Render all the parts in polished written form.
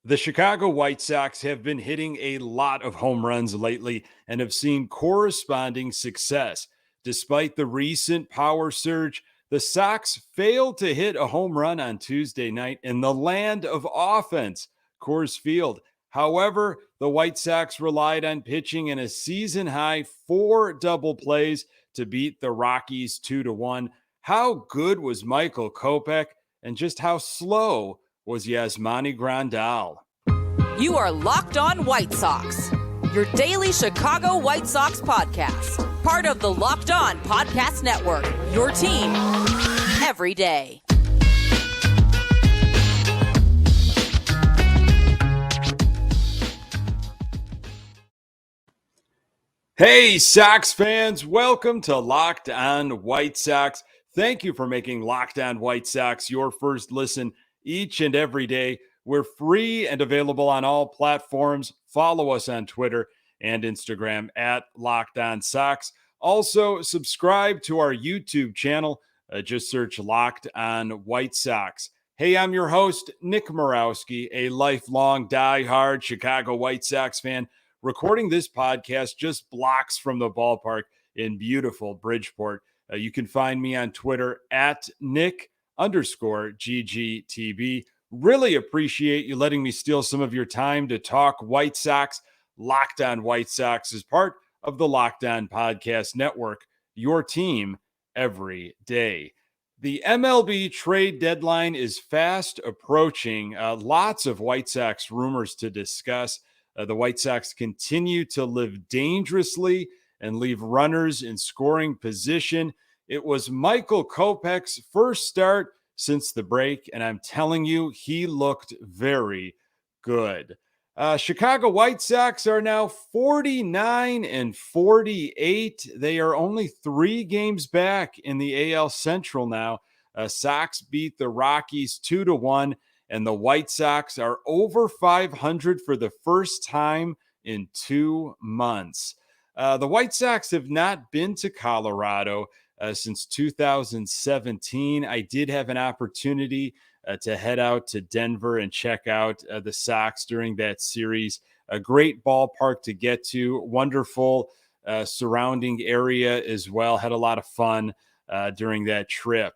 The Chicago White Sox have been hitting a lot of home runs lately and have seen corresponding success. Despite the recent power surge, the Sox failed to hit a home run on Tuesday night in the land of offense, Coors Field. However, the White Sox relied on pitching in a season-high 4 double plays to beat the Rockies 2-1. How good was Michael Kopech, and just how slow was Yasmani Grandal? You are Locked On White Sox, your daily Chicago White Sox podcast. Part of the Locked On Podcast Network, your team every day. Hey, Sox fans, welcome to Locked On White Sox. Thank you for making Locked On White Sox your first listen each and every day. We're free and available on all platforms. Follow us on Twitter and Instagram at Locked On Sox. Also, subscribe to our YouTube channel. Just search Locked On White Sox. Hey, I'm your host, Nick Morawski, a lifelong diehard Chicago White Sox fan, recording this podcast just blocks from the ballpark in beautiful Bridgeport. You can find me on Twitter at Nick_GGTB. Really appreciate you letting me steal some of your time to talk White Sox. Locked On White Sox is part of the Locked On Podcast Network, your team every day. The MLB trade deadline is fast approaching. Lots of White Sox rumors to discuss. The White Sox continue to live dangerously and leave runners in scoring position. It was Michael Kopech's first start since the break, and I'm telling you, he looked very good. Chicago White Sox are now 49-48. They are only 3 games back in the AL Central now. Sox beat the Rockies 2-1, and the White Sox are over 500 for the first time in 2 months. The White Sox have not been to Colorado since 2017. I did have an opportunity to head out to Denver and check out the Sox during that series. A great ballpark to get to, wonderful surrounding area as well. Had a lot of fun during that trip.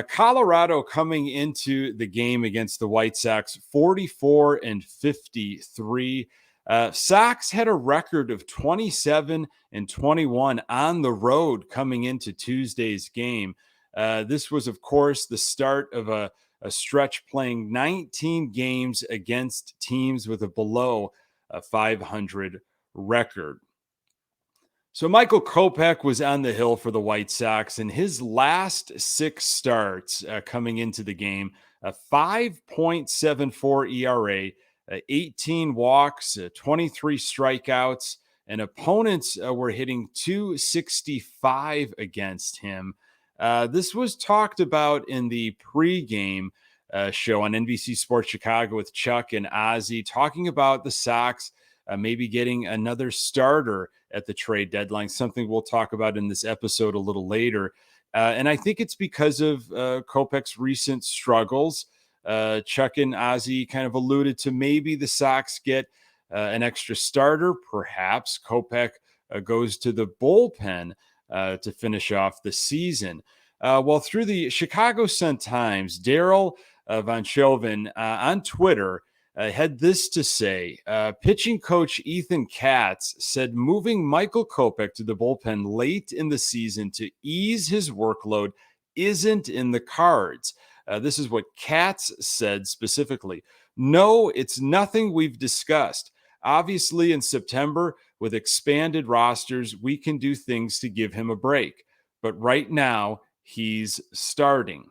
Colorado coming into the game against the White Sox, 44-53. Sox had a record of 27-21 on the road coming into Tuesday's game. This was, of course, the start of a stretch playing 19 games against teams with a below 500 record. So Michael Kopech was on the hill for the White Sox in his last 6 starts coming into the game, a 5.74 ERA, 18 walks, 23 strikeouts, and opponents were hitting .265 against him. This was talked about in the pregame show on NBC Sports Chicago with Chuck and Ozzy, talking about the Sox maybe getting another starter at the trade deadline, something we'll talk about in this episode a little later. And I think it's because of Kopech's recent struggles. Chuck and Ozzy kind of alluded to maybe the Sox get an extra starter. Perhaps Kopech goes to the bullpen to finish off the season. Well, through the Chicago Sun-Times, Daryl Von Chauvin on Twitter had this to say. Pitching coach Ethan Katz said moving Michael Kopech to the bullpen late in the season to ease his workload isn't in the cards. This is what Katz said specifically. No, it's nothing we've discussed. Obviously, in September, with expanded rosters, we can do things to give him a break. But right now, he's starting.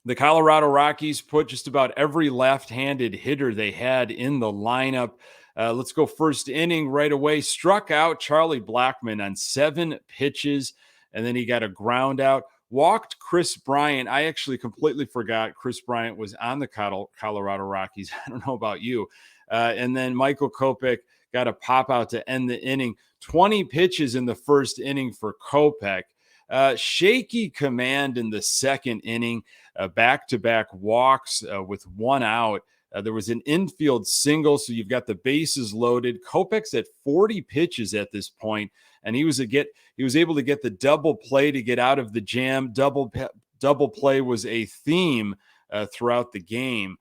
The Colorado Rockies put just about every left-handed hitter they had in the lineup. Let's go first inning right away. Struck out Charlie Blackmon on 7 pitches, and then he got a ground out. Walked Chris Bryant. I actually completely forgot Chris Bryant was on the Colorado Rockies. I don't know about you. And then Michael Kopech got a pop out to end the inning. 20 pitches in the first inning for Kopech. Shaky command in the second inning, back-to-back walks with 1 out. There was an infield single, so you've got the bases loaded. Kopech's at 40 pitches at this point, and he was able to get the double play to get out of the jam. Double play was a theme throughout the game.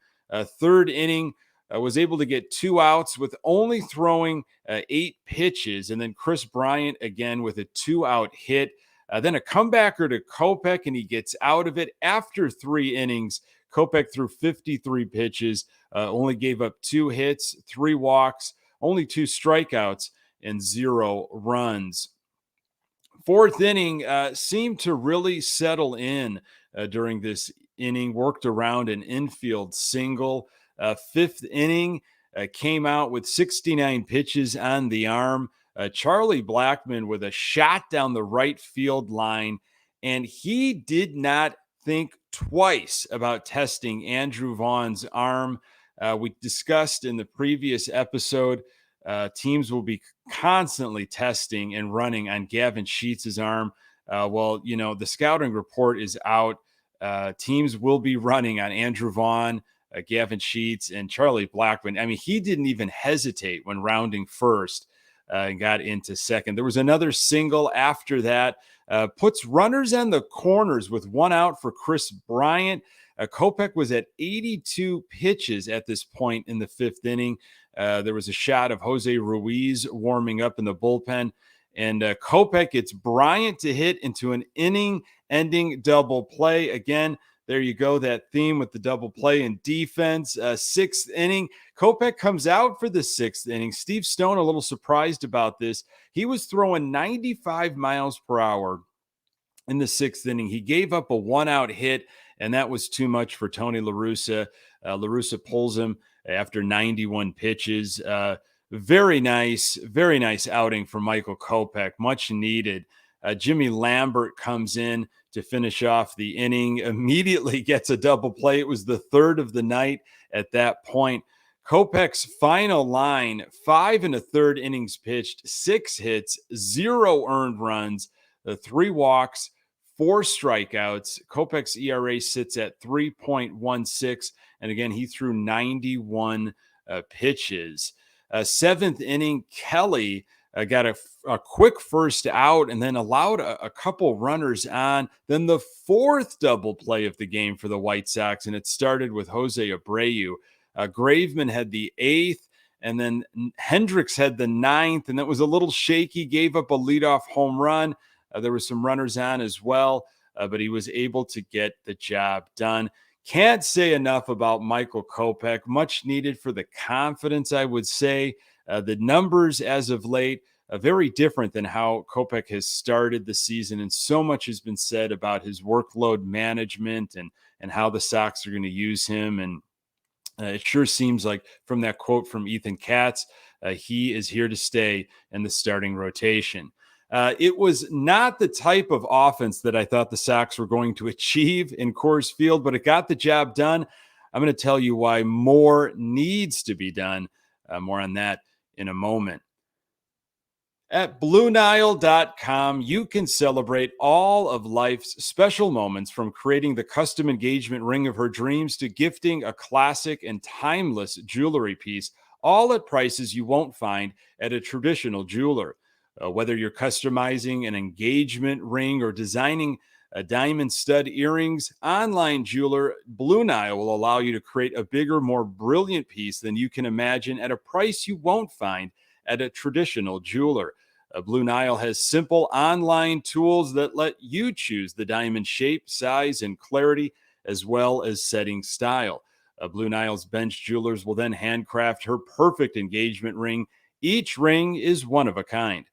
Third inning, was able to get 2 outs with only throwing 8 pitches, and then Chris Bryant again with a 2-out hit. Then a comebacker to Kopech, and he gets out of it after 3 innings. Kopech threw 53 pitches, only gave up 2 hits, 3 walks, only 2 strikeouts, and 0 runs. Fourth inning seemed to really settle in during this inning, worked around an infield single. Fifth inning came out with 69 pitches on the arm. Charlie Blackmon with a shot down the right field line, and he did not think twice about testing Andrew Vaughn's arm. We discussed in the previous episode, teams will be constantly testing and running on Gavin Sheets' arm. The scouting report is out. Teams will be running on Andrew Vaughn, Gavin Sheets, and Charlie Blackmon. I mean, he didn't even hesitate when rounding first and got into second. There was another single after that, puts runners on the corners with 1 out for Chris Bryant. Kopech was at 82 pitches at this point in the 5th inning. There was a shot of Jose Ruiz warming up in the bullpen, and Kopech gets Bryant to hit into an inning-ending double play. Again, there you go, that theme with the double play and defense. 6th inning, Kopech comes out for the 6th inning. Steve Stone, a little surprised about this. He was throwing 95 miles per hour in the 6th inning. He gave up a 1-out hit, and that was too much for Tony La Russa. La Russa pulls him after 91 pitches. Very nice outing for Michael Kopech, much needed. Jimmy Lambert comes in to finish off the inning, immediately gets a double play. It was the 3rd of the night at that point. Kopech's final line, 5 1/3 innings pitched, 6 hits, 0 earned runs, 3 walks, 4 strikeouts. Kopech's ERA sits at 3.16, and again, he threw 91 pitches. 7th inning, Kelly got a quick first out and then allowed a couple runners on. Then the 4th double play of the game for the White Sox, and it started with Jose Abreu. Graveman had the 8th, and then Hendriks had the 9th, and that was a little shaky, gave up a leadoff home run. There were some runners on as well, but he was able to get the job done. Can't say enough about Michael Kopech. Much needed for the confidence, I would say. The numbers as of late are very different than how Kopech has started the season, and so much has been said about his workload management and how the Sox are going to use him. And it sure seems like from that quote from Ethan Katz, he is here to stay in the starting rotation. It was not the type of offense that I thought the Sox were going to achieve in Coors Field, but it got the job done. I'm going to tell you why more needs to be done. More on that in a moment. At BlueNile.com, you can celebrate all of life's special moments, from creating the custom engagement ring of her dreams to gifting a classic and timeless jewelry piece, all at prices you won't find at a traditional jeweler. Whether you're customizing an engagement ring or designing a diamond stud earrings, online jeweler Blue Nile will allow you to create a bigger, more brilliant piece than you can imagine at a price you won't find at a traditional jeweler. Blue Nile has simple online tools that let you choose the diamond shape, size, and clarity, as well as setting style. Blue Nile's bench jewelers will then handcraft her perfect engagement ring. Each ring is one of a kind.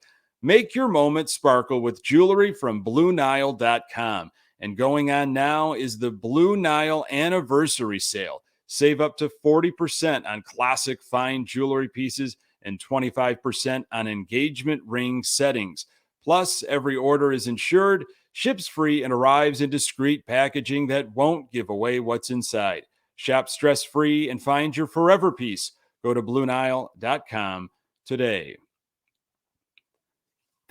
Make your moment sparkle with jewelry from BlueNile.com. And going on now is the Blue Nile Anniversary Sale. Save up to 40% on classic fine jewelry pieces and 25% on engagement ring settings. Plus, every order is insured, ships free, and arrives in discreet packaging that won't give away what's inside. Shop stress-free and find your forever piece. Go to BlueNile.com today.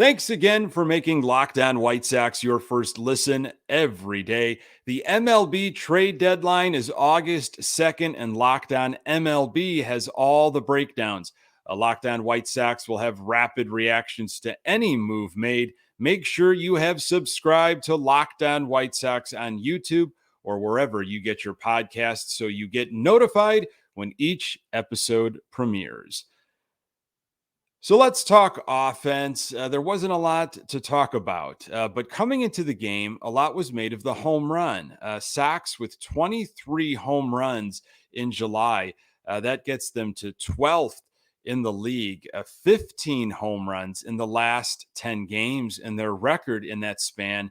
Thanks again for making Locked On White Sox your first listen every day. The MLB trade deadline is August 2nd, and Locked On MLB has all the breakdowns. Locked On White Sox will have rapid reactions to any move made. Make sure you have subscribed to Locked On White Sox on YouTube or wherever you get your podcasts so you get notified when each episode premieres. So let's talk offense. There wasn't a lot to talk about, but coming into the game, a lot was made of the home run. Sox with 23 home runs in July. That gets them to 12th in the league, 15 home runs in the last 10 games, and their record in that span,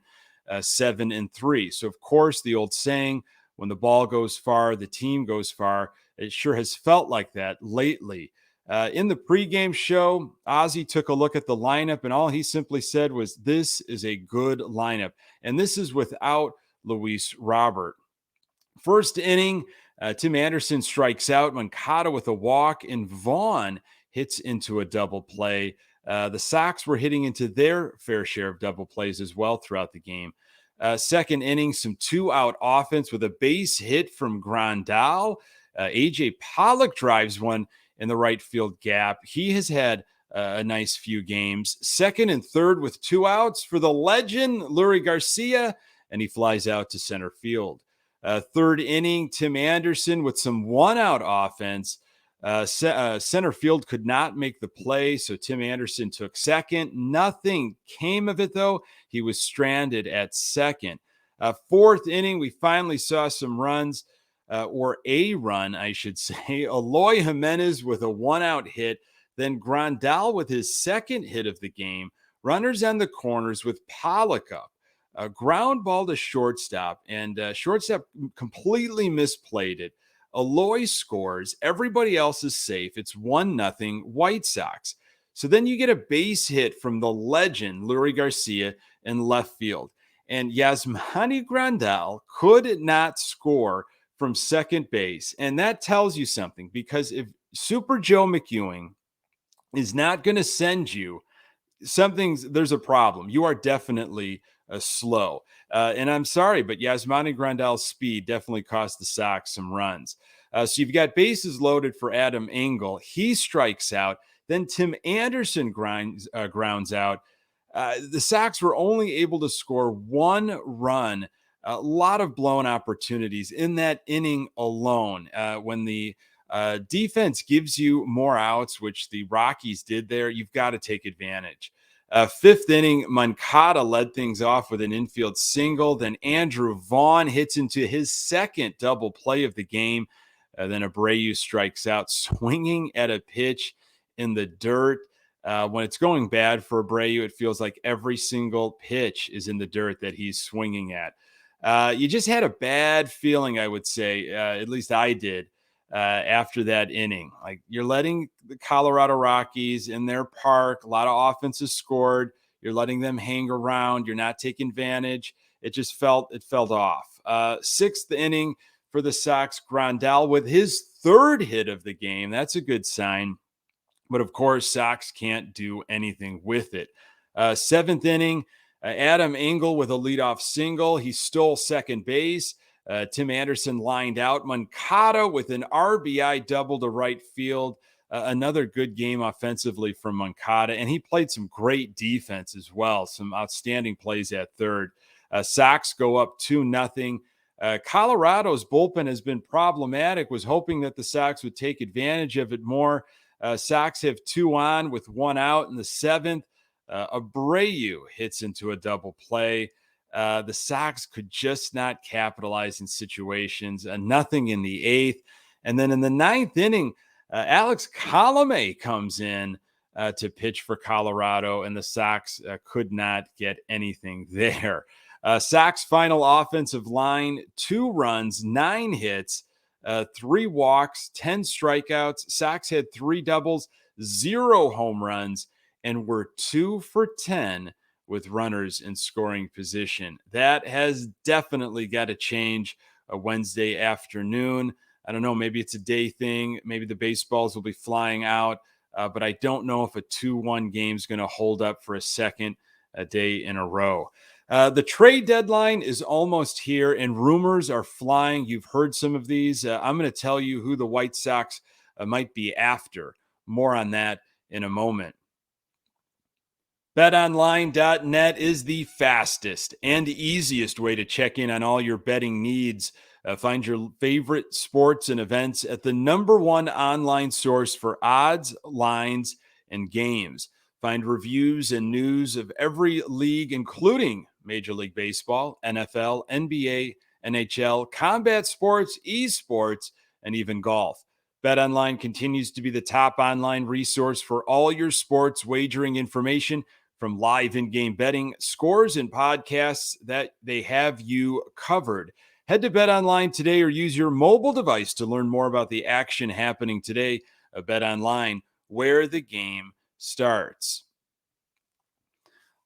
7-3. So, of course, the old saying, when the ball goes far, the team goes far. It sure has felt like that lately. In the pregame show, Ozzie took a look at the lineup, and all he simply said was, "This is a good lineup." And this is without Luis Robert. First inning, Tim Anderson strikes out, Moncada with a walk, and Vaughn hits into a double play. The Sox were hitting into their fair share of double plays as well throughout the game. Second inning, some two-out offense with a base hit from Grandal. A.J. Pollock drives one in the right field gap. He has had a nice few games. Second and third with two outs for the legend, Leury Garcia, and he flies out to center field. Third inning, Tim Anderson with some one-out offense. Center field could not make the play, so Tim Anderson took second. Nothing came of it, though. He was stranded at second. Fourth inning, we finally saw some runs. Or a run, I should say. Eloy Jimenez with a one-out hit, then Grandal with his second hit of the game. Runners on the corners with Pollock up. A ground ball to shortstop, and shortstop completely misplayed it. Eloy scores. Everybody else is safe. It's 1-0 White Sox. So then you get a base hit from the legend, Leury Garcia, in left field. And Yasmani Grandal could not score from second base. And that tells you something, because if Super Joe McEwing is not going to send you there's a problem. You are definitely slow. And I'm sorry, but Yasmani Grandal's speed definitely cost the Sox some runs. So you've got bases loaded for Adam Engel. He strikes out. Then Tim Anderson grounds out. The Sox were only able to score one run. A lot of blown opportunities in that inning alone. When the defense gives you more outs, which the Rockies did there, you've got to take advantage. Fifth inning, Moncada led things off with an infield single. Then Andrew Vaughn hits into his second double play of the game. Then Abreu strikes out, swinging at a pitch in the dirt. When it's going bad for Abreu, it feels like every single pitch is in the dirt that he's swinging at. You just had a bad feeling, I would say, at least I did, after that inning. Like, you're letting the Colorado Rockies in their park, a lot of offenses scored. You're letting them hang around. You're not taking advantage. It felt off. Sixth inning for the Sox, Grandal with his third hit of the game. That's a good sign. But, of course, Sox can't do anything with it. Seventh inning, Adam Engel with a leadoff single. He stole second base. Tim Anderson lined out. Moncada with an RBI double to right field. Another good game offensively from Moncada. And he played some great defense as well. Some outstanding plays at third. Sox go up 2-0. Colorado's bullpen has been problematic. Was hoping that the Sox would take advantage of it more. Sox have two on with one out in the seventh. Abreu hits into a double play. The Sox could just not capitalize in situations. Nothing in the eighth. And then in the ninth inning, Alex Colomé comes in to pitch for Colorado, and the Sox could not get anything there. Sox final offensive line, 2 runs, 9 hits, 3 walks, 10 strikeouts. Sox had 3 doubles, 0 home runs, and were 2 for 10 with runners in scoring position. That has definitely got to change a Wednesday afternoon. I don't know, maybe it's a day thing. Maybe the baseballs will be flying out but I don't know if a 2-1 game is going to hold up for a second day in a row. The trade deadline is almost here, and rumors are flying. You've heard some of these. I'm going to tell you who the White Sox might be after. More on that in a moment. BetOnline.net is the fastest and easiest way to check in on all your betting needs. Find your favorite sports and events at the #1 online source for odds, lines, and games. Find reviews and news of every league, including Major League Baseball, NFL, NBA, NHL, combat sports, esports, and even golf. BetOnline continues to be the top online resource for all your sports wagering information, from live in-game betting, scores, and podcasts that they have you covered. Head to BetOnline today or use your mobile device to learn more about the action happening today. BetOnline, where the game starts.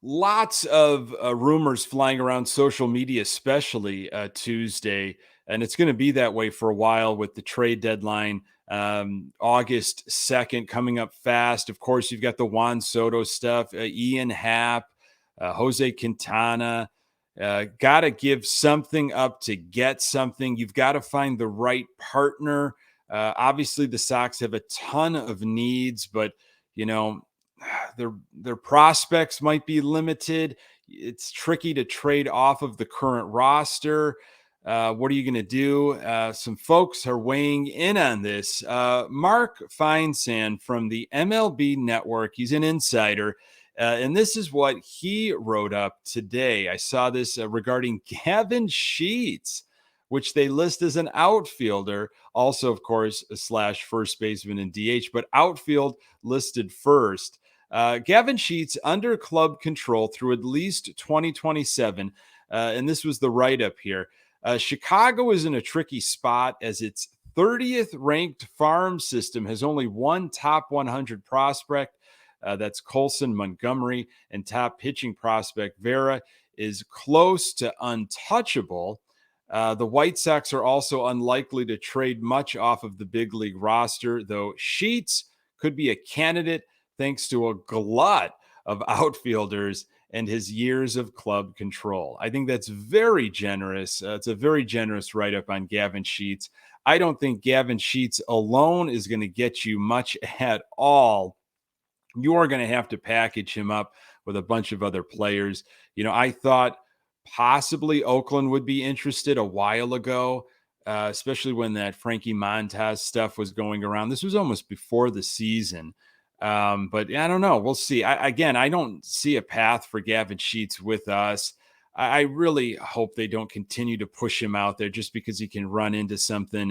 Lots of rumors flying around social media, especially Tuesday, and it's going to be that way for a while with the trade deadline. August 2nd coming up fast. Of course, you've got the Juan Soto stuff, Ian Happ, Jose Quintana. Got to give something up to get something. You've got to find the right partner. Obviously, the Sox have a ton of needs, but their prospects might be limited. It's tricky to trade off of the current roster. What are you going to do? Some folks are weighing in on this. Mark Feinsand from the MLB Network, he's an insider, and this is what he wrote up today. I saw this regarding Gavin Sheets, which they list as an outfielder, also, of course, / first baseman and DH, but outfield listed first. Gavin Sheets under club control through at least 2027, and this was the write-up here. Chicago is in a tricky spot as its 30th ranked farm system has only one top 100 prospect. That's Colson Montgomery, and top pitching prospect Vera is close to untouchable. The White Sox are also unlikely to trade much off of the big league roster, though Sheets could be a candidate thanks to a glut of outfielders and his years of club control. I think that's very generous. It's a very generous write-up on Gavin Sheets. I don't think Gavin Sheets alone is going to get you much at all. You are going to have to package him up with a bunch of other players. I thought possibly Oakland would be interested a while ago, especially when that Frankie Montas stuff was going around. This was almost before the season. But I don't know. We'll see. I don't see a path for Gavin Sheets with us. I really hope they don't continue to push him out there just because he can run into something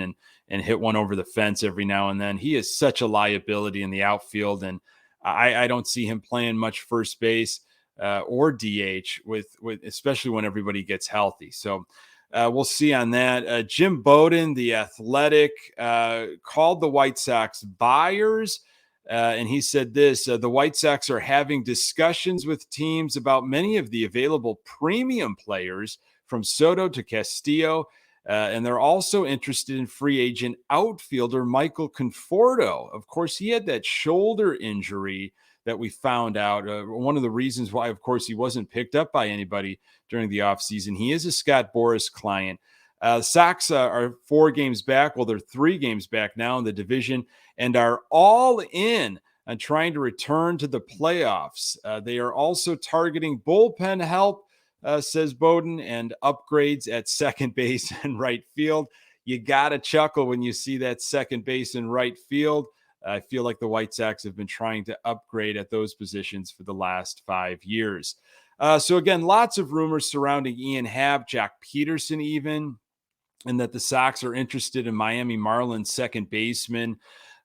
and hit one over the fence every now and then. He is such a liability in the outfield, and I don't see him playing much first base or DH with especially when everybody gets healthy. So we'll see on that. Jim Bowden, the Athletic, called the White Sox buyers. And he said this, the White Sox are having discussions with teams about many of the available premium players from Soto to Castillo. And they're also interested in free agent outfielder Michael Conforto. Of course, he had that shoulder injury that we found out. One of the reasons why, of course, he wasn't picked up by anybody during the offseason. He is a Scott Boras client. Sox are 4 games back. Well, they're 3 games back now in the division and are all in on trying to return to the playoffs. They are also targeting bullpen help, says Bowden, and upgrades at second base and right field. You got to chuckle when you see that second base and right field. I feel like the White Sox have been trying to upgrade at those positions for the last 5 years. So again, lots of rumors surrounding Ian Happ, Jack Peterson even, and that the Sox are interested in Miami Marlins second baseman.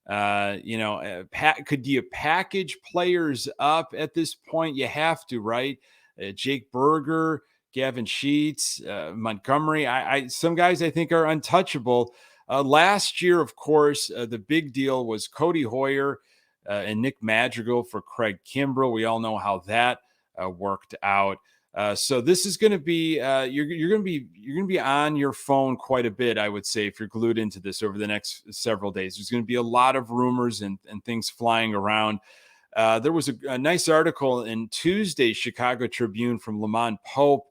Could you package players up at this point? You have to, right? Jake Berger, Gavin Sheets, Montgomery. Some guys I think are untouchable. Last year, of course, the big deal was Cody Hoyer and Nick Madrigal for Craig Kimbrell. We all know how that worked out. So this is going to be you're going to be on your phone quite a bit, I would say, if you're glued into this over the next several days. There's going to be a lot of rumors and things flying around. There was a nice article in Tuesday's Chicago Tribune from Lamont Pope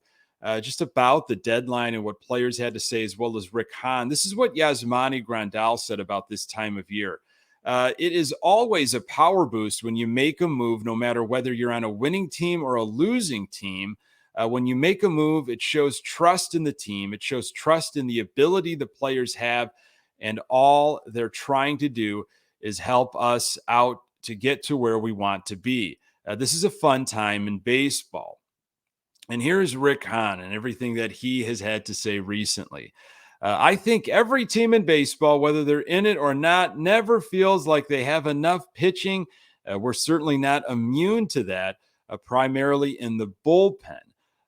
just about the deadline and what players had to say, as well as Rick Hahn. This is what Yasmani Grandal said about this time of year. It is always a power boost when you make a move, no matter whether you're on a winning team or a losing team. When you make a move, it shows trust in the team. It shows trust in the ability the players have, and all they're trying to do is help us out to get to where we want to be. This is a fun time in baseball. And here's Rick Hahn and everything that he has had to say recently. I think every team in baseball, whether they're in it or not, never feels like they have enough pitching. We're certainly not immune to that, primarily in the bullpen.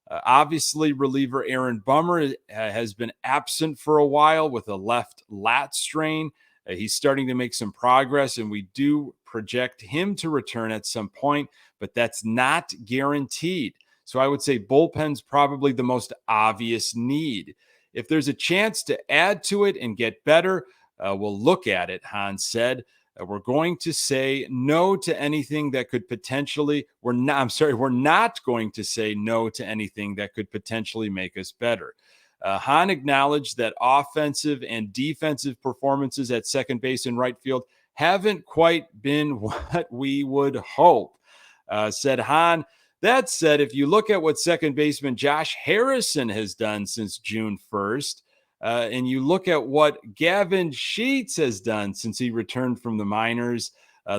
Obviously, reliever Aaron Bummer has been absent for a while with a left lat strain. He's starting to make some progress, and we do project him to return at some point, but that's not guaranteed. So I would say bullpen's probably the most obvious need. If there's a chance to add to it and get better, we'll look at it, Hahn said. We're going to say no to anything that could potentially, we're not going to say no to anything that could potentially make us better. Hahn acknowledged that offensive and defensive performances at second base and right field haven't quite been what we would hope, said Hahn. That said, if you look at what second baseman Josh Harrison has done since June 1st, and you look at what Gavin Sheets has done since he returned from the minors,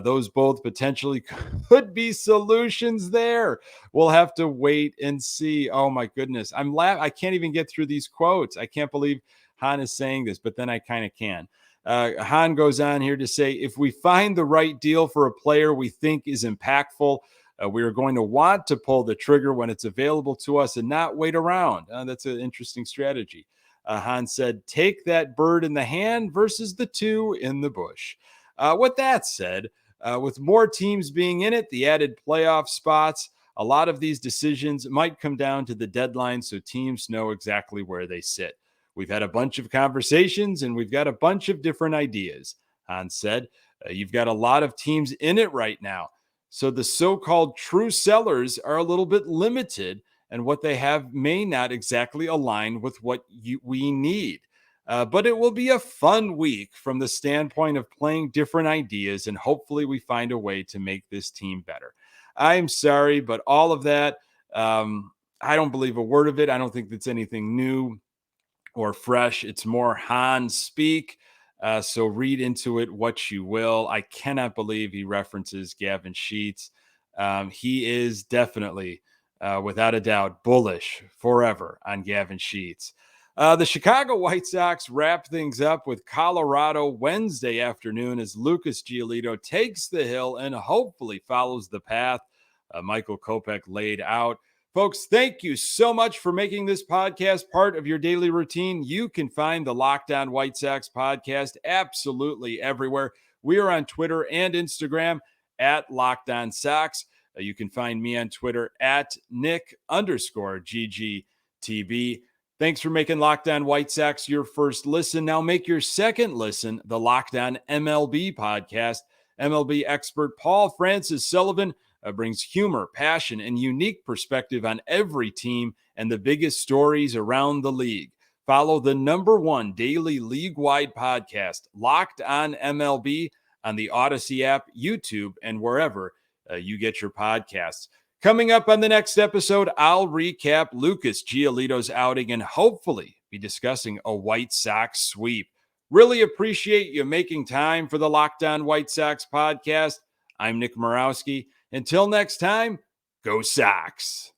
those both potentially could be solutions there. We'll have to wait and see. Oh, my goodness. I can't even get through these quotes. I can't believe Hahn is saying this, but then I kind of can. Hahn goes on here to say, if we find the right deal for a player we think is impactful, we are going to want to pull the trigger when it's available to us and not wait around. That's an interesting strategy. Hahn said, take that bird in the hand versus the two in the bush. With that said, with more teams being in it, the added playoff spots, a lot of these decisions might come down to the deadline so teams know exactly where they sit. We've had a bunch of conversations and we've got a bunch of different ideas, Hahn said. You've got a lot of teams in it right now. So the so-called true sellers are a little bit limited, and what they have may not exactly align with what we need. But it will be a fun week from the standpoint of playing different ideas, and hopefully we find a way to make this team better. I'm sorry, but all of that, I don't believe a word of it. I don't think that's anything new or fresh. It's more Hahn speak. So read into it what you will. I cannot believe he references Gavin Sheets. He is definitely, without a doubt, bullish forever on Gavin Sheets. The Chicago White Sox wrap things up with Colorado Wednesday afternoon as Lucas Giolito takes the hill and hopefully follows the path Michael Kopech laid out. Folks, thank you so much for making this podcast part of your daily routine. You can find the Locked On White Sox podcast absolutely everywhere. We are on Twitter and Instagram at Locked On Sox. You can find me on Twitter at Nick_GGTB. Thanks for making Locked On White Sox your first listen. Now make your second listen the Locked On MLB podcast. MLB expert Paul Francis Sullivan brings humor, passion, and unique perspective on every team and the biggest stories around the league. Follow the #1 daily league-wide podcast, Locked On MLB, on the Odyssey app, YouTube, and wherever you get your podcasts. Coming up on the next episode, I'll recap Lucas Giolito's outing and hopefully be discussing a White Sox sweep. Really appreciate you making time for the Locked On White Sox podcast. I'm Nick Morawski. Until next time, go Sox.